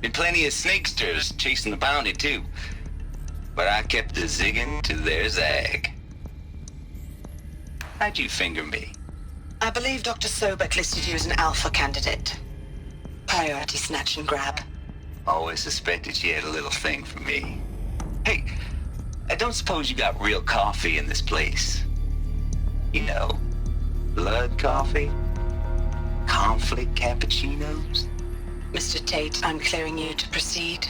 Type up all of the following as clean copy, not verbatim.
Been plenty of snakesters chasing the bounty, too. But I kept the zigging to their zag. How'd you finger me? I believe Dr. Sobek listed you as an alpha candidate. Priority snatch and grab. Always suspected she had a little thing for me. Hey, I don't suppose you got real coffee in this place. You know, blood coffee? Conflict cappuccinos? Mr. Tate, I'm clearing you to proceed.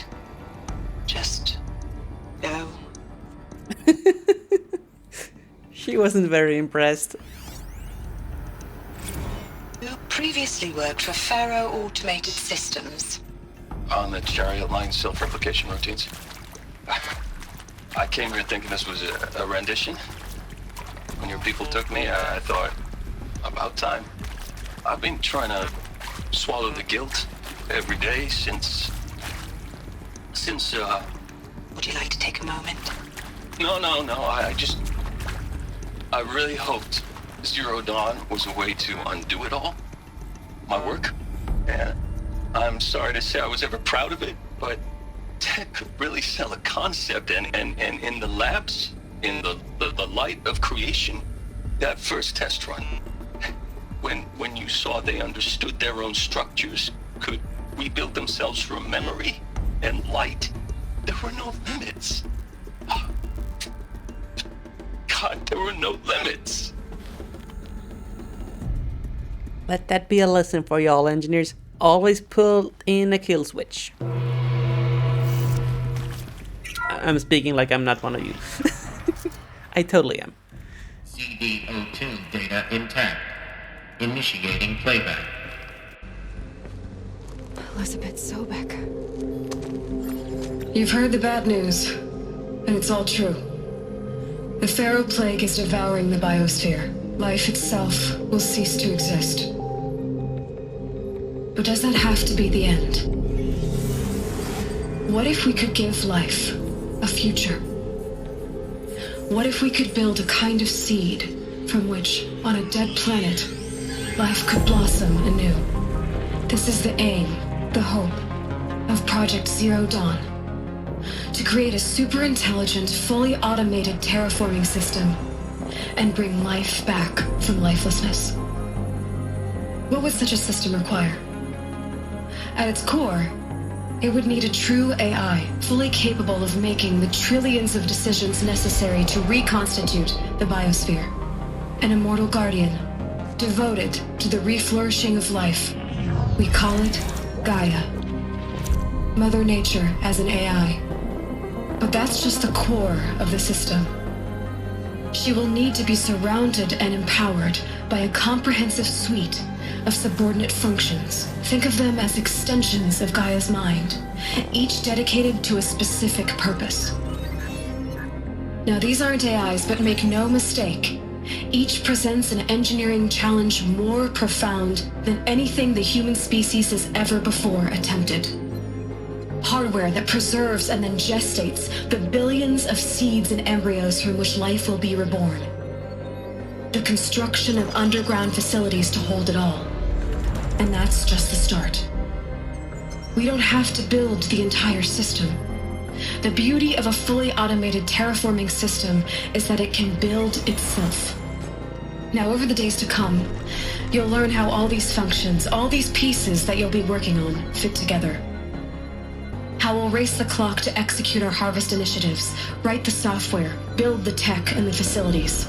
Just go. She wasn't very impressed. You previously worked for Faro Automated Systems. On the Chariot Line self-replication routines. I came here thinking this was a rendition. When your people took me, I thought, about time. I've been trying to swallow the guilt every day since... Would you like to take a moment? No, I really hoped Zero Dawn was a way to undo it all. My work. And I'm sorry to say I was ever proud of it, but Ted could really sell a concept, and in the labs, in the light of creation, that first test run, when you saw they understood their own structures, could rebuild themselves from memory and light, there were no limits. God, there were no limits. Let that be a lesson for y'all engineers. Always pull in a kill switch. I'm speaking like I'm not one of you. I totally am. CD02 data intact. Initiating playback. Elizabeth Sobek. You've heard the bad news, and it's all true. The Pharaoh Plague is devouring the biosphere. Life itself will cease to exist. But does that have to be the end? What if we could give life a future? What if we could build a kind of seed from which, on a dead planet, life could blossom anew? This is the aim, the hope, of Project Zero Dawn. To create a super-intelligent, fully automated terraforming system and bring life back from lifelessness. What would such a system require? At its core, it would need a true AI, fully capable of making the trillions of decisions necessary to reconstitute the biosphere. An immortal guardian, devoted to the reflourishing of life. We call it Gaia. Mother Nature as an AI. But that's just the core of the system. She will need to be surrounded and empowered by a comprehensive suite of subordinate functions. Think of them as extensions of Gaia's mind, each dedicated to a specific purpose. Now, these aren't AIs, but make no mistake, each presents an engineering challenge more profound than anything the human species has ever before attempted. Hardware that preserves and then gestates the billions of seeds and embryos from which life will be reborn. The construction of underground facilities to hold it all. And that's just the start. We don't have to build the entire system. The beauty of a fully automated terraforming system is that it can build itself. Now, over the days to come, you'll learn how all these functions, all these pieces that you'll be working on, fit together. How we'll race the clock to execute our harvest initiatives, write the software, build the tech and the facilities.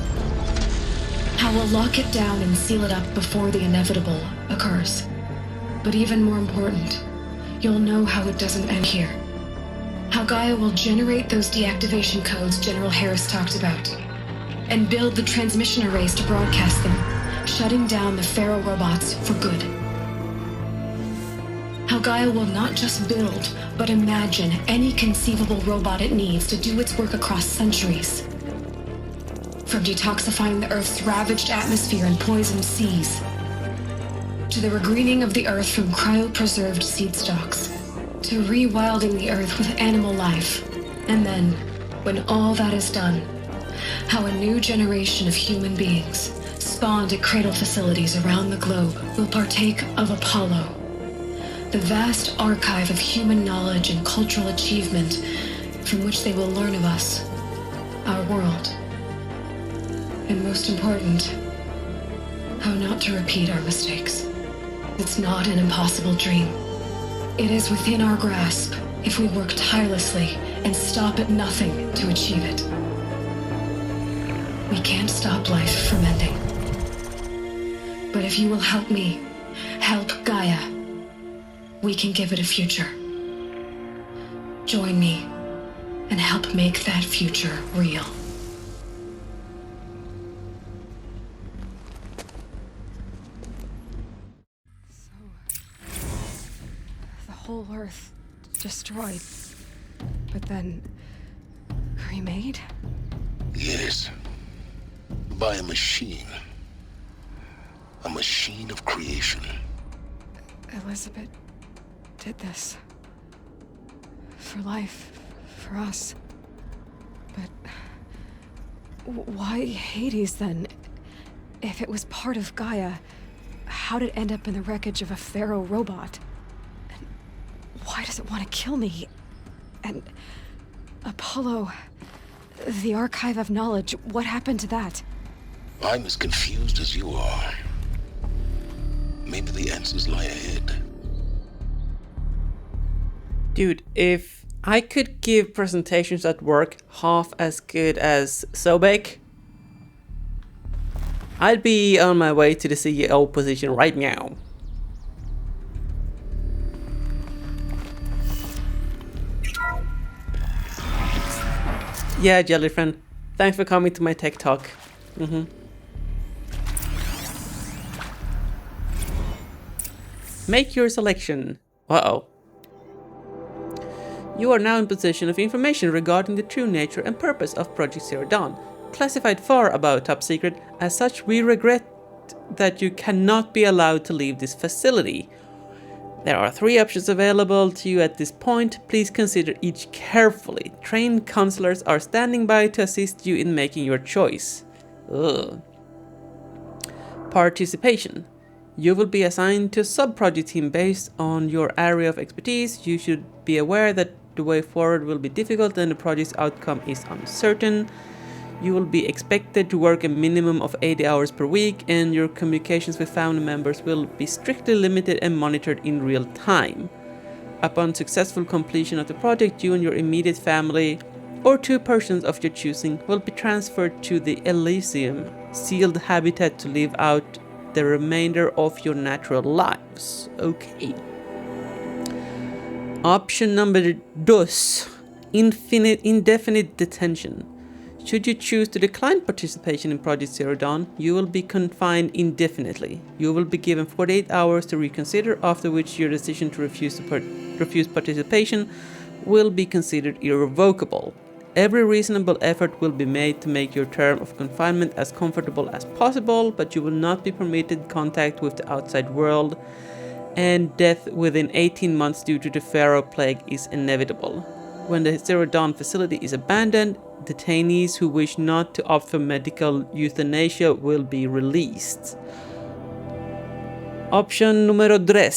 How we'll lock it down and seal it up before the inevitable occurs. But even more important, you'll know how it doesn't end here. How Gaia will generate those deactivation codes General Harris talked about, and build the transmission arrays to broadcast them, shutting down the Pharaoh robots for good. How Gaia will not just build, but imagine any conceivable robot it needs to do its work across centuries. From detoxifying the Earth's ravaged atmosphere and poisoned seas, to the regreening of the Earth from cryopreserved seed stalks, to rewilding the Earth with animal life. And then, when all that is done, how a new generation of human beings, spawned at cradle facilities around the globe, will partake of Apollo, the vast archive of human knowledge and cultural achievement from which they will learn of us, our world. And most important, how not to repeat our mistakes. It's not an impossible dream. It is within our grasp if we work tirelessly and stop at nothing to achieve it. We can't stop life from ending. But if you will help me, help Gaia, we can give it a future. Join me and help make that future real. The whole Earth destroyed, but then remade? Yes. By a machine. A machine of creation. Elizabeth did this. For life, for us. But why Hades then? If it was part of Gaia, how'd it end up in the wreckage of a pharaoh robot? And why does it want to kill me? And Apollo, the archive of knowledge, what happened to that? I'm as confused as you are. Maybe the answers lie ahead. Dude, if I could give presentations at work half as good as Sobek, I'd be on my way to the CEO position right now. Yeah, Jellyfriend, thanks for coming to my tech talk. Make your selection. Uh-oh. You are now in possession of information regarding the true nature and purpose of Project Zero Dawn, classified far above top secret. As such, we regret that you cannot be allowed to leave this facility. There are 3 options available to you at this point. Please consider each carefully. Trained counselors are standing by to assist you in making your choice. Ugh. Participation. You will be assigned to a sub-project team based on your area of expertise. You should be aware that the way forward will be difficult and the project's outcome is uncertain. You will be expected to work a minimum of 80 hours per week, and your communications with family members will be strictly limited and monitored in real time. Upon successful completion of the project, you and your immediate family, or 2 persons of your choosing, will be transferred to the Elysium sealed habitat to live out the remainder of your natural lives. Okay. Option number 2. Indefinite detention. Should you choose to decline participation in Project Zero Dawn, you will be confined indefinitely. You will be given 48 hours to reconsider, after which your decision to refuse participation will be considered irrevocable. Every reasonable effort will be made to make your term of confinement as comfortable as possible, but you will not be permitted contact with the outside world, and death within 18 months due to the Pharaoh plague is inevitable. When the Zero Dawn facility is abandoned, detainees who wish not to opt for medical euthanasia will be released. Option numero 3.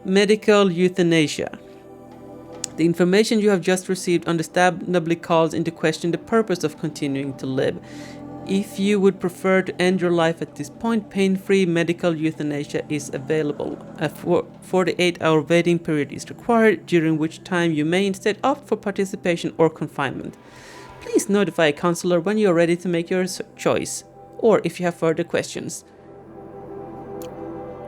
Medical euthanasia. The information you have just received understandably calls into question the purpose of continuing to live. If you would prefer to end your life at this point, pain-free medical euthanasia is available. A 48-hour waiting period is required, during which time you may instead opt for participation or confinement. Please notify a counselor when you are ready to make your choice, or if you have further questions.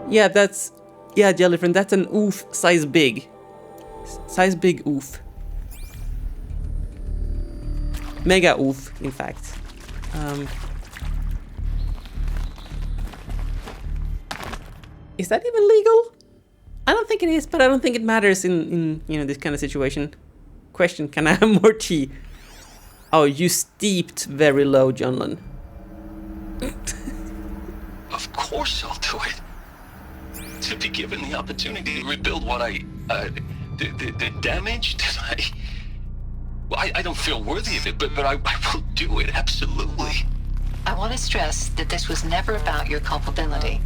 Yeah, Jellyfriend, that's an oof size big. Size big oof. Mega oof, in fact. Is that even legal? I don't think it is, but I don't think it matters in this kind of situation. Question, can I have more tea? Oh, you steeped very low, Jonlin. Of course I'll do it. To be given the opportunity to rebuild what the damage that I don't feel worthy of it, but I will do it, absolutely. I want to stress that this was never about your culpability.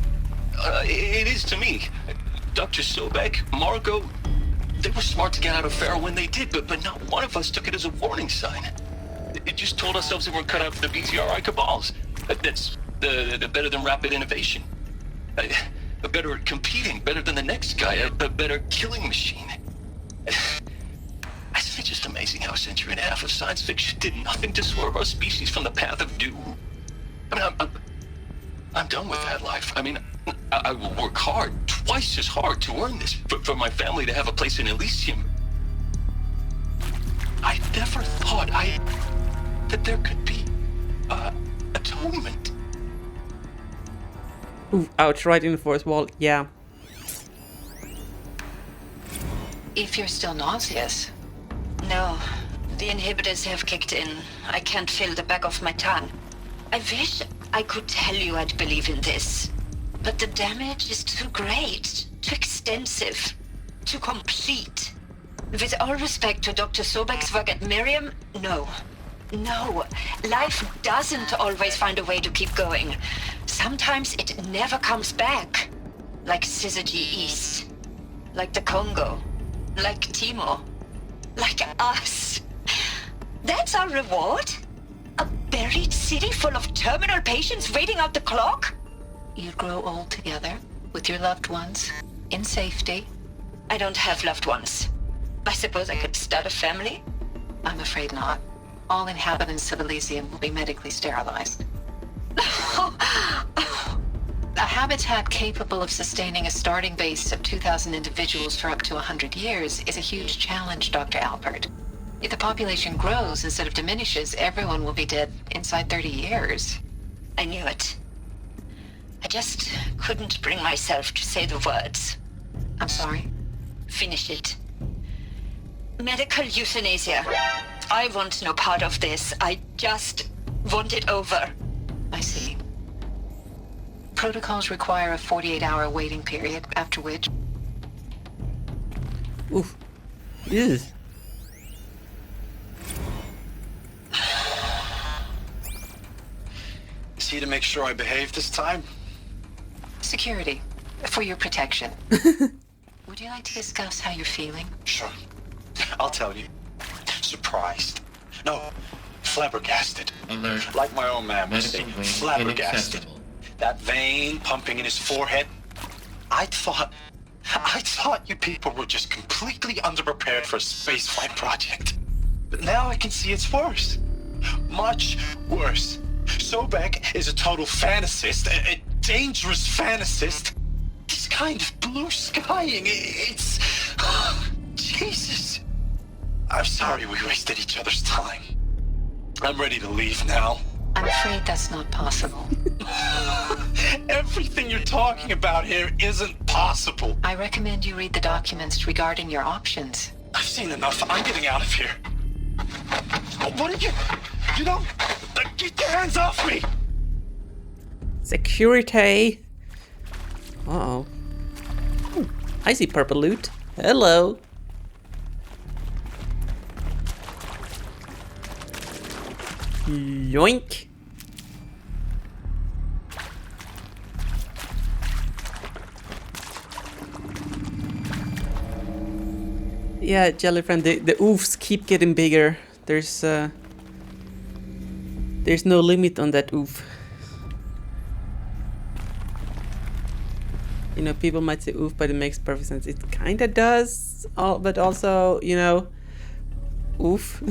It is to me. Dr. Sobek, Margot, they were smart to get out of Pharaoh when they did, but not one of us took it as a warning sign. It just told ourselves that we're cut out for the BTRI cabals. That's the better than rapid innovation. A better at competing, better than the next guy, a better killing machine. I think it's just amazing how a century and a half of science fiction did nothing to swerve our species from the path of doom. I mean, I'm done with that life. I mean, I will work hard, twice as hard to earn this, for my family to have a place in Elysium. I never thought that there could be atonement. Ooh, ouch, right in the fourth wall, yeah. If you're still nauseous. No, the inhibitors have kicked in. I can't feel the back of my tongue. I wish I could tell you I'd believe in this. But the damage is too great, too extensive, too complete. With all respect to Dr. Sobek's work at Miriam, no. No, life doesn't always find a way to keep going. Sometimes it never comes back. Like Syzygy East. Like the Congo. Like Timor. Like us. That's our reward? A buried city full of terminal patients waiting out the clock? You grow old together, with your loved ones, in safety. I don't have loved ones. I suppose I could start a family? I'm afraid not. All inhabitants of Elysium will be medically sterilized. A habitat capable of sustaining a starting base of 2,000 individuals for up to 100 years is a huge challenge, Dr. Alpert. If the population grows instead of diminishes, everyone will be dead inside 30 years. I knew it. I just couldn't bring myself to say the words. I'm sorry. Finish it. Medical euthanasia. I want no part of this. I just want it over. I see. Protocols require a 48-hour waiting period, after which... Oof. Yes. Is he to make sure I behave this time? Security. For your protection. Would you like to discuss how you're feeling? Sure. I'll tell you. Surprised. No, flabbergasted. Alert. Like my own man would say, Medically flabbergasted. inaccessible. That vein pumping in his forehead. I thought you people were just completely underprepared for a spaceflight project. But now I can see it's worse. Much worse. Sobek is a total fantasist, a dangerous fantasist. This kind of blue skying, it's... Jesus. I'm sorry we wasted each other's time. I'm ready to leave now. I'm afraid that's not possible. Everything you're talking about here isn't possible. I recommend you read the documents regarding your options. I've seen enough. I'm getting out of here. What are you... You don't... Get your hands off me! Security. Uh-oh. Ooh, I see purple loot. Hello. Yoink. Yeah, Jellyfriend, the oofs keep getting bigger. There's no limit on that oof. You know, people might say oof, but it makes perfect sense. It kinda does, but also, you know, oof.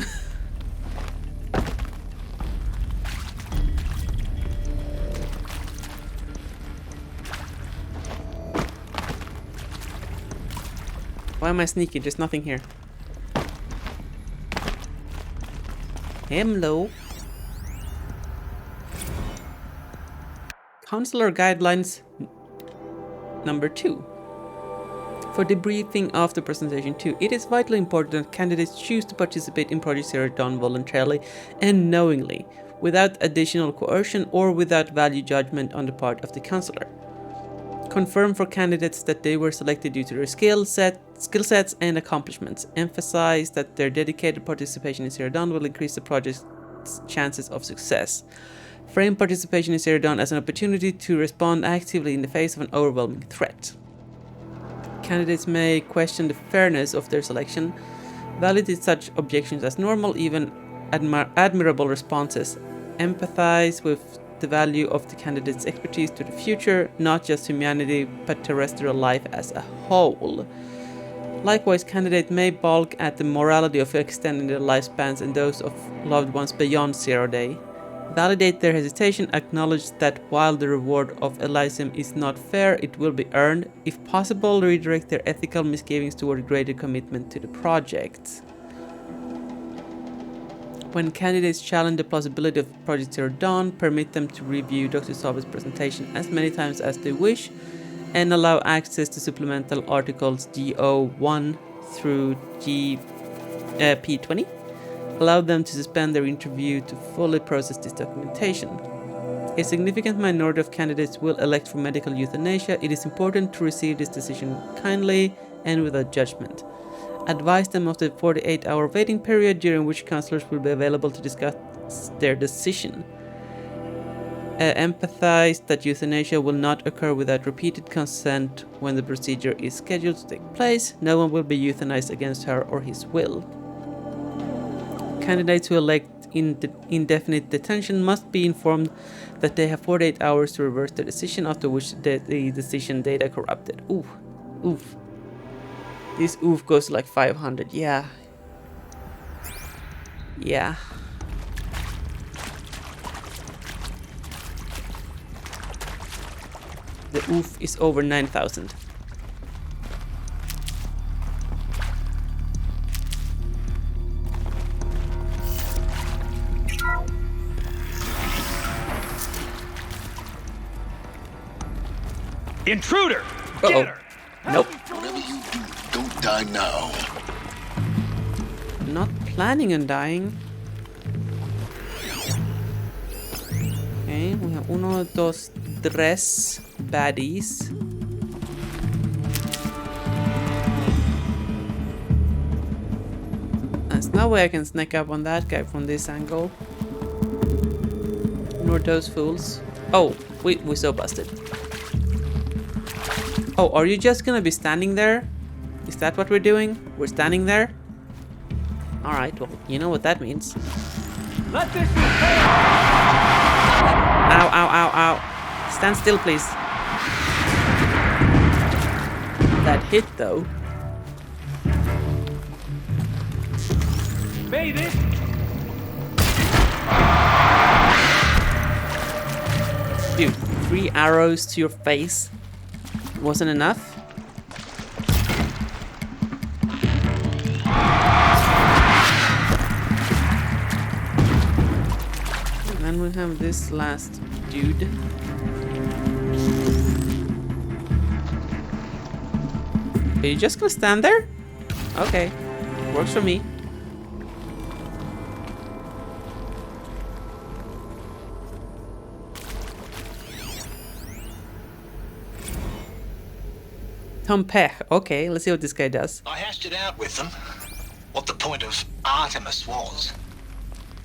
Why am I sneaky? There's nothing here. Hello. Counselor Guidelines number 2. For debriefing after presentation 2, it is vitally important that candidates choose to participate in Project Zero Dawn voluntarily and knowingly, without additional coercion or without value judgment on the part of the counselor. Confirm for candidates that they were selected due to their skill sets and accomplishments. Emphasize that their dedicated participation in Zero Dawn will increase the project's chances of success. Frame participation in Zero Dawn as an opportunity to respond actively in the face of an overwhelming threat. Candidates may question the fairness of their selection, validate such objections as normal, even admirable responses, empathize with the value of the candidate's expertise to the future, not just humanity, but terrestrial life as a whole. Likewise, candidates may balk at the morality of extending their lifespans and those of loved ones beyond 0 day. Validate their hesitation, acknowledge that while the reward of Elysium is not fair, it will be earned. If possible, redirect their ethical misgivings toward greater commitment to the project. When candidates challenge the plausibility of Project Zero Dawn, permit them to review Dr. Saba's presentation as many times as they wish, and allow access to supplemental articles GO1 through P20. Allow them to suspend their interview to fully process this documentation. A significant minority of candidates will elect for medical euthanasia. It is important to receive this decision kindly and without judgment. Advise them of the 48-hour waiting period during which counselors will be available to discuss their decision. Empathize that euthanasia will not occur without repeated consent when the procedure is scheduled to take place. No one will be euthanized against her or his will. Candidates who elect indefinite detention must be informed that they have 48 hours to reverse their decision, after which the decision data corrupted. Oof. This oof goes to like 500. Yeah. The oof is over 9,000. Intruder! Uh-oh. Get her! Nope. Whatever you do, don't die now. Not planning on dying. Okay, we have 1, 2, 3 baddies. There's no way I can sneak up on that guy from this angle. Nor those fools. Oh, we're so busted. Oh, are you just gonna be standing there? Is that what we're doing? We're standing there? Alright, well, you know what that means. Let this be Ow. Stand still, please. That hit, though. baby! Dude, 3 arrows to your face wasn't enough? And then we have this last dude. Are you just gonna stand there? Okay, works for me. Tom Peck. Okay, let's see what this guy does. I hashed it out with them, what the point of Artemis was.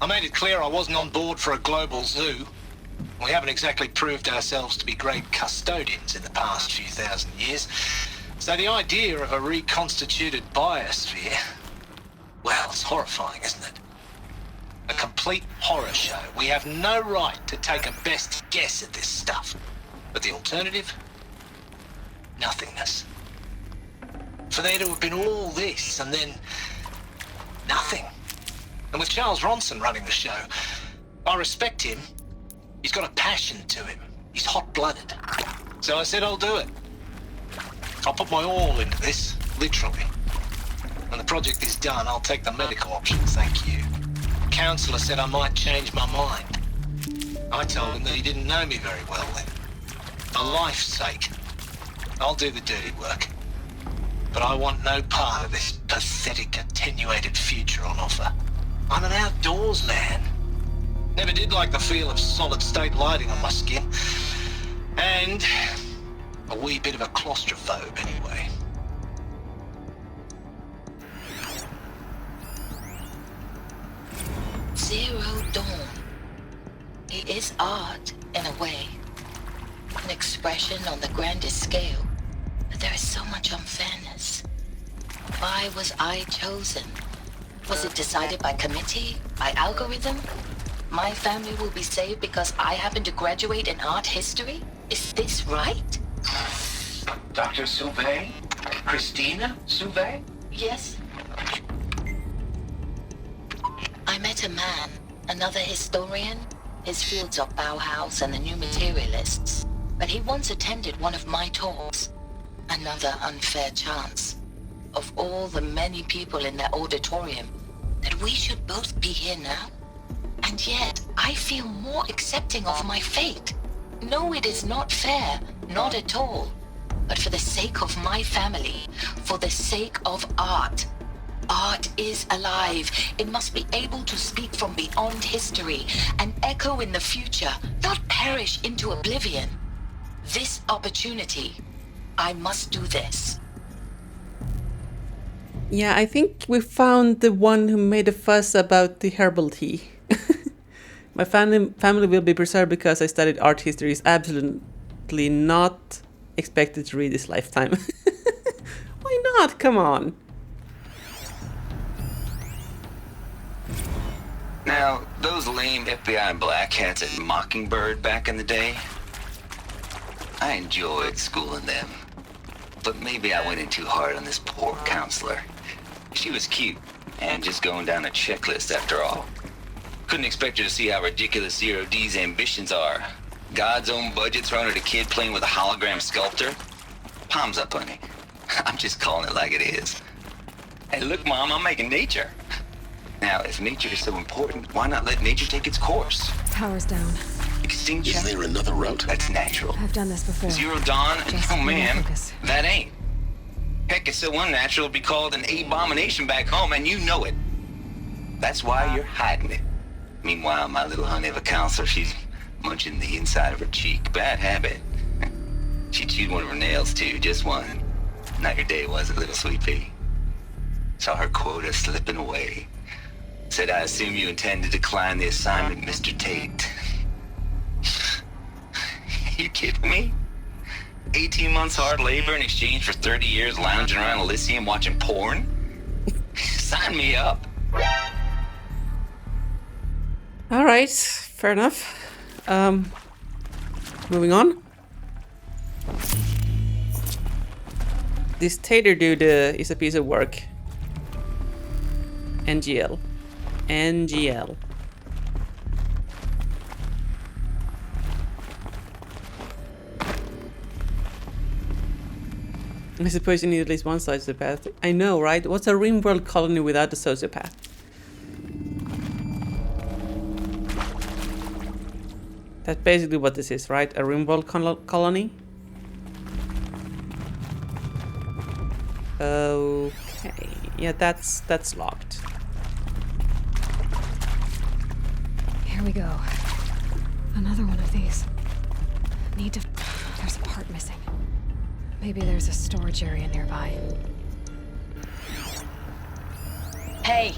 I made it clear I wasn't on board for a global zoo. We haven't exactly proved ourselves to be great custodians in the past few thousand years. So the idea of a reconstituted biosphere, well, it's horrifying, isn't it? A complete horror show. We have no right to take a best guess at this stuff. But the alternative? Nothingness. For there to have been all this and then nothing. And with Charles Ronson running the show, I respect him. He's got a passion to him. He's hot-blooded. So I said I'll do it. I'll put my all into this, literally. When the project is done, I'll take the medical option, thank you. The counselor said I might change my mind. I told him that he didn't know me very well then. For life's sake, I'll do the dirty work. But I want no part of this pathetic, attenuated future on offer. I'm an outdoors man. Never did like the feel of solid-state lighting on my skin. And a wee bit of a claustrophobe, anyway. Zero Dawn. It is art, in a way. An expression on the grandest scale. There is so much unfairness. Why was I chosen? Was it decided by committee? By algorithm? My family will be saved because I happen to graduate in art history? Is this right? Dr. Souvet? Christina Souvet? Yes. I met a man, another historian. His fields are Bauhaus and the New Materialists. But he once attended one of my talks. Another unfair chance. Of all the many people in that auditorium, that we should both be here now. And yet, I feel more accepting of my fate. No, it is not fair, not at all. But for the sake of my family, for the sake of art. Art is alive. It must be able to speak from beyond history and echo in the future, not perish into oblivion. This opportunity, I must do this. Yeah, I think we found the one who made a fuss about the herbal tea. My family will be preserved because I studied art history is absolutely not expected to read this lifetime. Why not? Come on. Now, those lame FBI black hats at Mockingbird back in the day, I enjoyed schooling them. But maybe I went in too hard on this poor counselor. She was cute, and just going down a checklist after all. Couldn't expect her to see how ridiculous Zero D's ambitions are. God's own budget thrown at a kid playing with a hologram sculptor? Palms up, honey. I'm just calling it like it is. Hey, look, Mom, I'm making nature. Now, if nature is so important, why not let nature take its course? Power's down. Extinction? Is there another route? That's natural. I've done this before. Zero Dawn? Just Oh, need man, focus. that ain't. Heck, it's so unnatural to be called an abomination back home, and you know it. That's why you're hiding it. Meanwhile, my little honey of a counselor, she's munching the inside of her cheek. Bad habit. She chewed one of her nails, too, just one. Not your day, was it, little sweet pea? Saw her quota slipping away. Said, I assume you intend to decline the assignment, Mr. Tate. You kidding me? 18 months hard labor in exchange for 30 years lounging around Elysium watching porn? Sign me up. All right, fair enough. Moving on. This Tater dude is a piece of work. NGL. NGL. I suppose you need at least one sociopath. I know, right? What's a RimWorld colony without a sociopath? That's basically what this is, right? A RimWorld colony? Okay. Yeah, that's locked. Here we go. Another one of these. There's a part missing. Maybe there's a storage area nearby. Hey,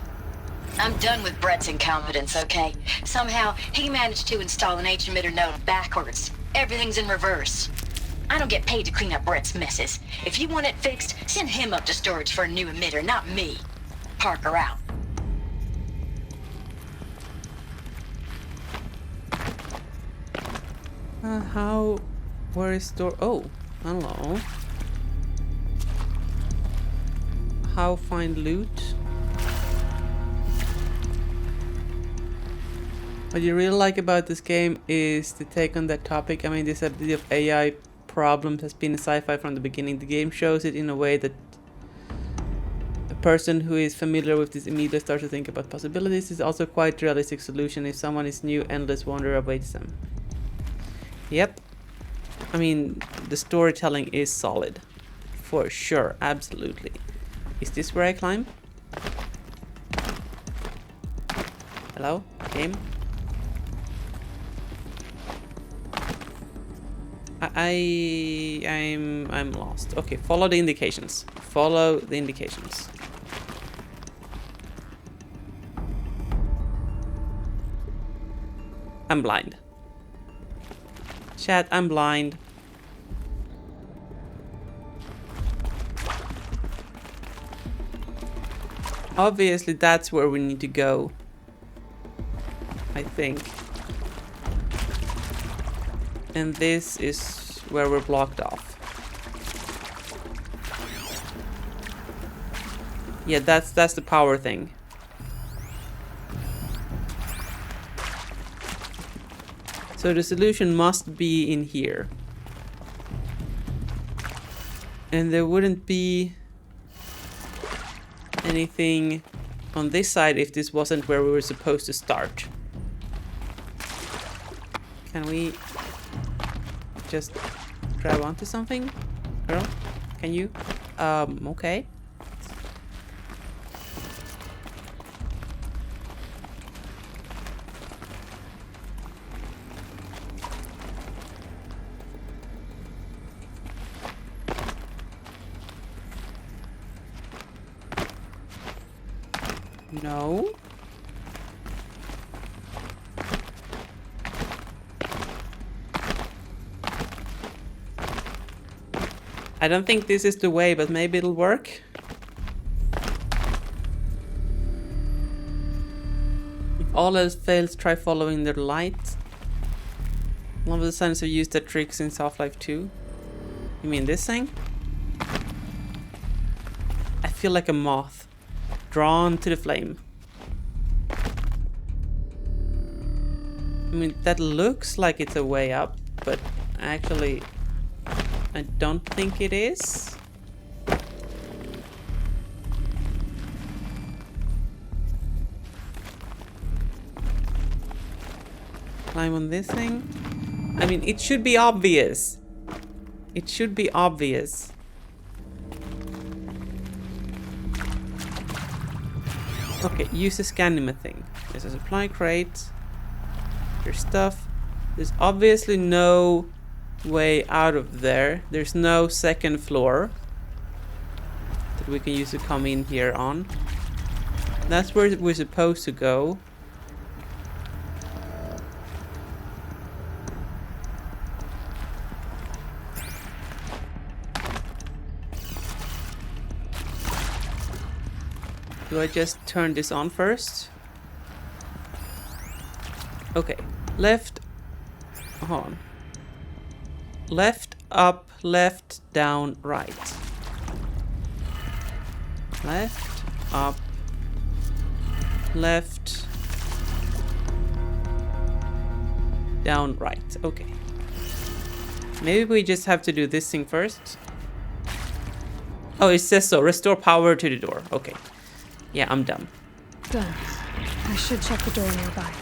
I'm done with Brett's incompetence, okay? Somehow, he managed to install an H-emitter node backwards. Everything's in reverse. I don't get paid to clean up Brett's messes. If you want it fixed, send him up to storage for a new emitter, not me. Parker out. Where is oh, hello. How find loot? What you really like about this game is the take on that topic. I mean, this idea of AI problems has been a sci-fi from the beginning. The game shows it in a way that a person who is familiar with this immediately starts to think about possibilities. It's also quite a realistic solution. If someone is new, endless wonder awaits them. Yep. I mean, the storytelling is solid. For sure, absolutely. Is this where I climb? Hello? Game? I'm lost. Okay, follow the indications. Follow the indications. I'm blind. Chat, I'm blind. Obviously, that's where we need to go. I think. And this is where we're blocked off. Yeah, that's the power thing. So the solution must be in here. And there wouldn't be anything on this side if this wasn't where we were supposed to start. Can we just grab onto something? Girl, can you? Okay. No. I don't think this is the way, but maybe it'll work. If all else fails, try following the light. One of the signs have used that trick since Half-Life 2. You mean this thing? I feel like a moth. Drawn to the flame. I mean, that looks like it's a way up, but actually, I don't think it is. Climb on this thing. I mean, it should be obvious. It should be obvious. Okay, use the Cmdr thing. There's a supply crate. There's stuff. There's obviously no way out of there. There's no second floor that we can use to come in here on. That's where we're supposed to go. Do I just turn this on first? Okay, left, hold on. Left, up, left, down, right. Left, up, left, down, right. Okay. Maybe we just have to do this thing first. Oh, it says so. Restore power to the door. Okay. Yeah, I'm dumb. Done. I should check the door nearby.